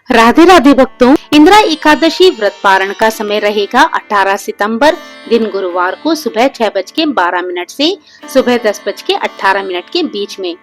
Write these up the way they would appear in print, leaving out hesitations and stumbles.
राधे राधे भक्तों, इंदिरा एकादशी व्रत पारण का समय रहेगा 18 सितंबर दिन गुरुवार को सुबह 6:12 से सुबह 10:18 के बीच में।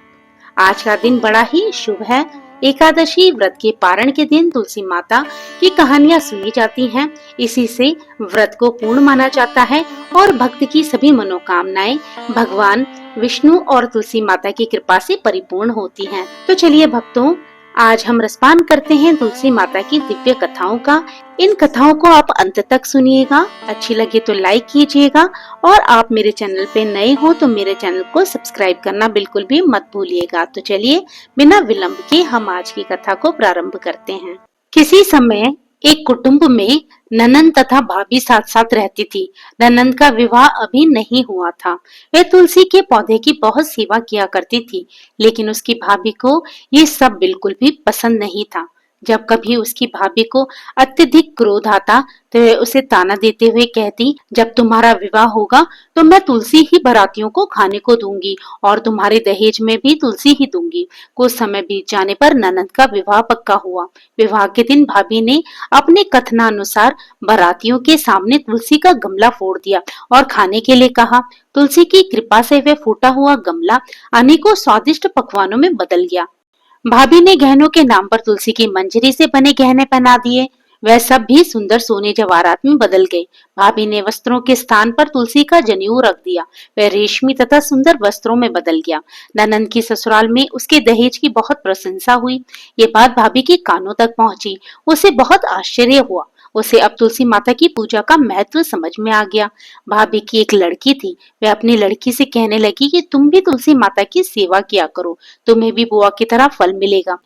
आज का दिन बड़ा ही शुभ है। एकादशी व्रत के पारण के दिन तुलसी माता की कहानियां सुनी जाती हैं। इसी से व्रत को पूर्ण माना जाता है और भक्त की सभी मनोकामनाएं भगवान विष्णु और तुलसी माता की कृपा से परिपूर्ण होती हैं। तो चलिए भक्तों, आज हम रसपान करते हैं तुलसी माता की दिव्य कथाओं का। इन कथाओं को आप अंत तक सुनिएगा। अच्छी लगे तो लाइक कीजिएगा और आप मेरे चैनल पे नए हो तो मेरे चैनल को सब्सक्राइब करना बिल्कुल भी मत भूलिएगा। तो चलिए बिना विलंब के हम आज की कथा को प्रारंभ करते हैं। किसी समय एक कुटुंब में ननंद तथा भाभी साथ साथ रहती थी। ननंद का विवाह अभी नहीं हुआ था। वह तुलसी के पौधे की बहुत सेवा किया करती थी, लेकिन उसकी भाभी को ये सब बिल्कुल भी पसंद नहीं था। जब कभी उसकी भाभी को अत्यधिक क्रोध आता तो वह उसे ताना देते हुए कहती, जब तुम्हारा विवाह होगा तो मैं तुलसी ही बारातियों को खाने को दूंगी और तुम्हारे दहेज में भी तुलसी ही दूंगी। कुछ समय बीत जाने पर ननंद का विवाह पक्का हुआ। विवाह के दिन भाभी ने अपने कथनानुसार बारातियों के सामने तुलसी का गमला फोड़ दिया और खाने के लिए कहा। तुलसी की कृपा से वह फूटा हुआ गमला अनेकों स्वादिष्ट पकवानों में बदल गया। भाभी ने गहनों के नाम पर तुलसी की मंजरी से बने गहने पहना दिए। वह सब भी सुंदर सोने जवाहरात में बदल गए। भाभी ने वस्त्रों के स्थान पर तुलसी का जनेऊ रख दिया। वह रेशमी तथा सुंदर वस्त्रों में बदल गया। ननंद की ससुराल में उसके दहेज की बहुत प्रशंसा हुई। ये बात भाभी के कानों तक पहुंची। उसे बहुत आश्चर्य हुआ। उसे अब तुलसी माता की पूजा का महत्व समझ में आ गया। भाभी की एक लड़की थी। वह अपनी लड़की से कहने लगी कि तुम भी तुलसी माता की सेवा किया करो, तुम्हें भी बुआ की तरह फल मिलेगा।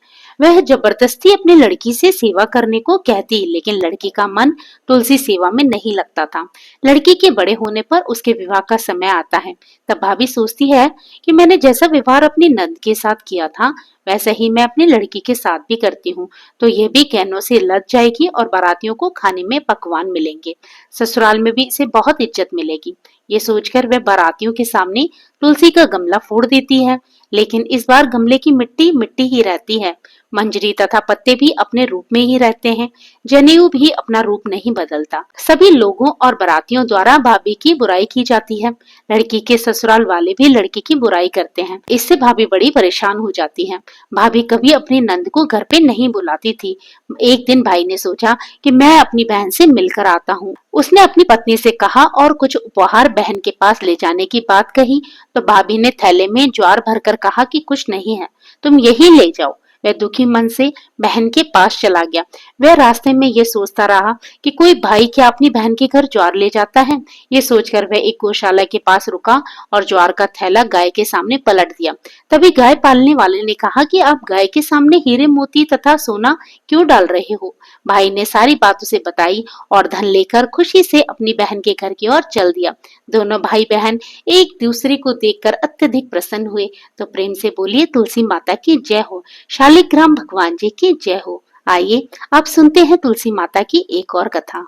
वह जबरदस्ती अपनी लड़की से सेवा करने को कहती, लेकिन लड़की का मन तुलसी सेवा में नहीं लगता था। लड़की के बड़े होने पर उसके विवाह का समय आता है। तब भाभी सोचती है कि मैंने जैसा व्यवहार अपनी नंद के साथ किया था वैसा ही मैं अपनी लड़की के साथ भी करती हूँ, तो ये भी गहनों से लद जाएगी और बारातियों को खाने में पकवान मिलेंगे। ससुराल में भी इसे बहुत इज्जत मिलेगी। ये सोचकर वह बारातियों के सामने तुलसी का गमला फोड़ देती है, लेकिन इस बार गमले की मिट्टी मिट्टी ही रहती है। मंजरी तथा पत्ते भी अपने रूप में ही रहते हैं। जनेऊ भी अपना रूप नहीं बदलता। सभी लोगों और बारातियों द्वारा भाभी की बुराई की जाती है। लड़की के ससुराल वाले भी लड़की की बुराई करते हैं। इससे भाभी बड़ी परेशान हो जाती है। भाभी कभी अपनी नंद को घर पे नहीं बुलाती थी। एक दिन भाई ने सोचा कि मैं अपनी बहन से मिलकर आता हूँ। उसने अपनी पत्नी से कहा और कुछ उपहार बहन के पास ले जाने की बात कही, तो भाभी ने थैले में ज्वार भरकर कहा कि कुछ नहीं है, तुम यही ले जाओ। वह दुखी मन से बहन के पास चला गया। वह रास्ते में ये सोचता रहा कि कोई भाई क्या अपनी बहन के घर ज्वार ले जाता है। ये सोचकर वह एक गौशाला के पास रुका और ज्वार का थैला गाय के सामने पलट दिया। तभी गाय पालने वाले ने कहा कि आप गाय के सामने हीरे मोती तथा सोना क्यों डाल रहे हो। भाई ने सारी बात उसे बताई और धन लेकर खुशी से अपनी बहन के घर की ओर चल दिया। दोनों भाई बहन एक दूसरे को देखकर अत्यधिक प्रसन्न हुए तो प्रेम से बोलिए, तुलसी माता की जय हो, शालिग्राम भगवान जी की जय हो। आइए अब सुनते हैं तुलसी माता की एक और कथा।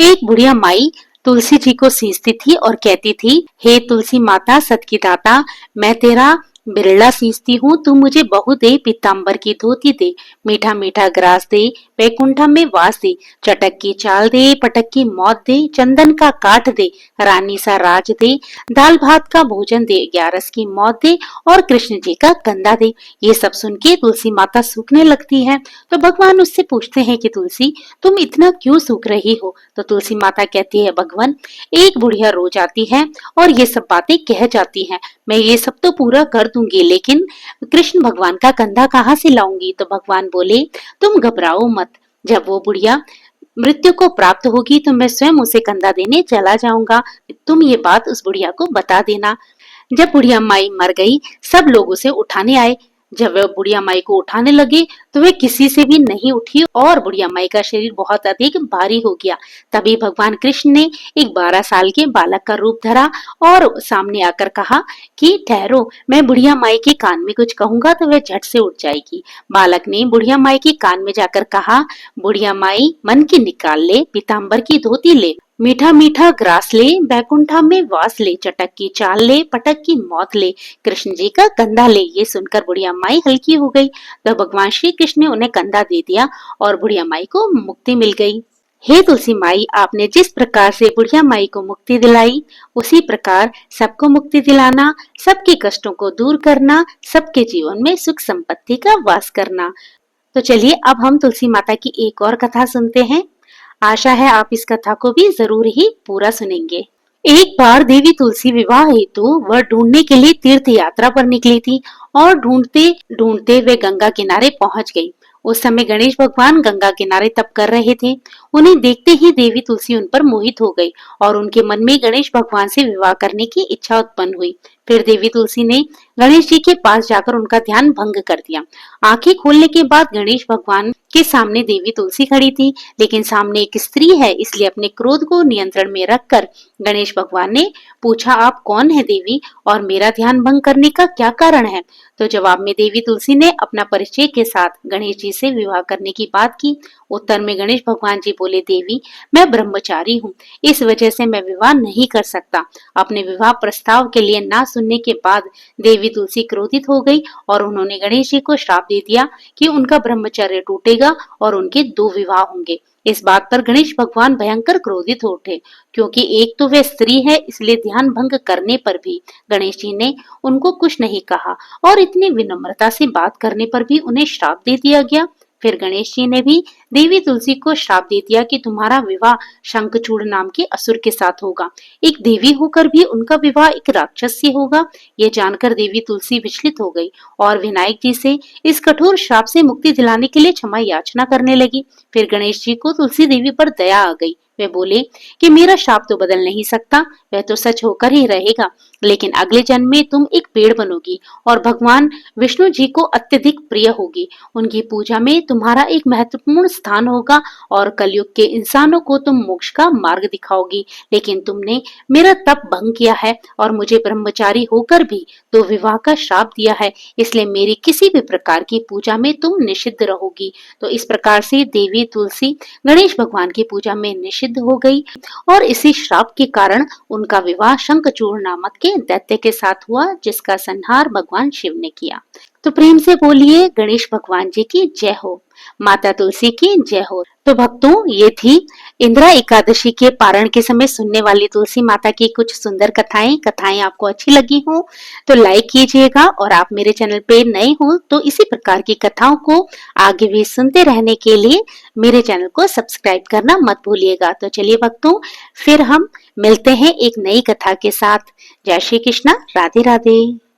एक बुढ़िया माई तुलसी जी को सींचती थी और कहती थी, हे तुलसी माता सत की दाता, मैं तेरा बिरला सींचती हूँ, तू मुझे बहू दे, पीताम्बर की धोती दे, मीठा मीठा ग्रास दे, बैकुंठा में वास दे, चटक की चाल दे, पटक की मौत दे, चंदन का काठ दे, रानी सा राज दे, दाल भात का भोजन दे, 11 की मौत दे और कृष्ण जी का कंधा दे। ये सब सुन के तुलसी माता सूखने लगती है। तो भगवान उससे पूछते हैं कि तुलसी तुम इतना क्यों सूख रही हो। तो तुलसी माता कहती है, भगवान एक बुढ़िया रो जाती है और ये सब बातें कह जाती है, मैं ये सब तो पूरा कर दूंगी, लेकिन कृष्ण भगवान का कंधा कहाँ से लाऊंगी। तो भगवान बोले, तुम घबराओ मत, जब वो बुढ़िया मृत्यु को प्राप्त होगी तो मैं स्वयं उसे कंधा देने चला जाऊंगा। तुम ये बात उस बुढ़िया को बता देना। जब बुढ़िया माई मर गई, सब लोग उसे उठाने आए। जब वह बुढ़िया माई को उठाने लगे तो वह किसी से भी नहीं उठी और बुढ़िया माई का शरीर बहुत अधिक भारी हो गया। तभी भगवान कृष्ण ने एक 12 साल के बालक का रूप धरा और सामने आकर कहा कि ठहरो, मैं बुढ़िया माई के कान में कुछ कहूंगा तो वह झट से उठ जाएगी। बालक ने बुढ़िया माई के कान में जाकर कहा, बुढ़िया माई मन की निकाल ले, पीताम्बर की धोती ले, मीठा मीठा ग्रास ले, बैकुंठा में वास ले, चटक की चाल ले, पटक की मौत ले, कृष्ण जी का कंधा ले। ये सुनकर बुढ़िया माई हल्की हो गई, तो भगवान श्री कृष्ण ने उन्हें कंधा दे दिया और बुढ़िया माई को मुक्ति मिल गई। हे तुलसी माई, आपने जिस प्रकार से बुढ़िया माई को मुक्ति दिलाई, उसी प्रकार सबको मुक्ति दिलाना, सबके कष्टों को दूर करना, सबके जीवन में सुख संपत्ति का वास करना। तो चलिए अब हम तुलसी माता की एक और कथा सुनते हैं। आशा है आप इस कथा को भी जरूर ही पूरा सुनेंगे। एक बार देवी तुलसी विवाह हेतु वह ढूंढने के लिए तीर्थ यात्रा पर निकली थी और ढूंढते ढूंढते वे गंगा किनारे पहुंच गई। उस समय गणेश भगवान गंगा किनारे तप कर रहे थे। उन्हें देखते ही देवी तुलसी उन पर मोहित हो गई और उनके मन में गणेश भगवान से विवाह करने की इच्छा उत्पन्न हुई। फिर देवी तुलसी ने गणेश जी के पास जाकर उनका ध्यान भंग कर दिया। आंखें खोलने के बाद गणेश भगवान के सामने देवी तुलसी खड़ी थी, लेकिन सामने एक स्त्री है, इसलिए अपने क्रोध को नियंत्रण में रखकर गणेश भगवान ने पूछा, आप कौन है देवी और मेरा ध्यान भंग करने का क्या कारण है? तो जवाब में देवी तुलसी ने अपना परिचय के साथ गणेश जी से विवाह करने की बात की। उत्तर में गणेश भगवान जी बोले, देवी मैं ब्रह्मचारी हूँ, इस वजह से मैं विवाह नहीं कर सकता। अपने विवाह प्रस्ताव के लिए ना सुनने के बाद देवी तुलसी क्रोधित हो गई और उन्होंने गणेश जी को श्राप दे दिया कि उनका ब्रह्मचर्य टूटेगा और उनके 2 विवाह होंगे। इस बात पर गणेश भगवान भयंकर क्रोधित हो उठे, क्योंकि एक तो वह स्त्री है, इसलिए ध्यान भंग करने पर भी गणेश जी ने उनको कुछ नहीं कहा और इतनी विनम्रता से बात करने पर भी उन्हें श्राप दे दिया गया। फिर गणेश जी ने भी देवी तुलसी को श्राप दे दिया कि तुम्हारा विवाह शंखचूड़ नाम के असुर के साथ होगा। एक देवी होकर भी उनका विवाह एक राक्षस से होगा। ये जानकर देवी तुलसी विचलित हो गई और विनायक जी से इस कठोर श्राप से मुक्ति दिलाने के लिए क्षमा याचना करने लगी। फिर गणेश जी को तुलसी देवी पर दया आ गई। वे बोले कि मेरा श्राप तो बदल नहीं सकता, वह तो सच होकर ही रहेगा, लेकिन अगले जन्म में तुम एक पेड़ बनोगी और भगवान विष्णु जी को अत्यधिक प्रिय होगी। उनकी पूजा में तुम्हारा एक महत्वपूर्ण स्थान होगा और कलयुग के इंसानों को तुम मोक्ष का मार्ग दिखाओगी। लेकिन तुमने मेरा तप भंग किया है और मुझे ब्रह्मचारी होकर भी 2 विवाह का श्राप दिया है, इसलिए मेरी किसी भी प्रकार की पूजा में तुम निषिद्ध रहोगी। तो इस प्रकार से देवी तुलसी गणेश भगवान की पूजा में निषिद्ध हो गई और इसी श्राप के कारण उनका विवाह शंखचूड़ नामक के दैत्य के साथ हुआ, जिसका संहार भगवान शिव ने किया। तो प्रेम से बोलिए गणेश भगवान जी की जय हो, माता तुलसी की जय हो। तो भक्तों, ये थी इंदिरा एकादशी के पारण के समय सुनने वाली तुलसी माता की कुछ सुंदर कथाएं आपको अच्छी लगी हो तो लाइक कीजिएगा, और आप मेरे चैनल पे नए हो तो इसी प्रकार की कथाओं को आगे भी सुनते रहने के लिए मेरे चैनल को सब्सक्राइब करना मत भूलिएगा। तो चलिए भक्तों, फिर हम मिलते हैं एक नई कथा के साथ। जय श्री कृष्णा, राधे राधे।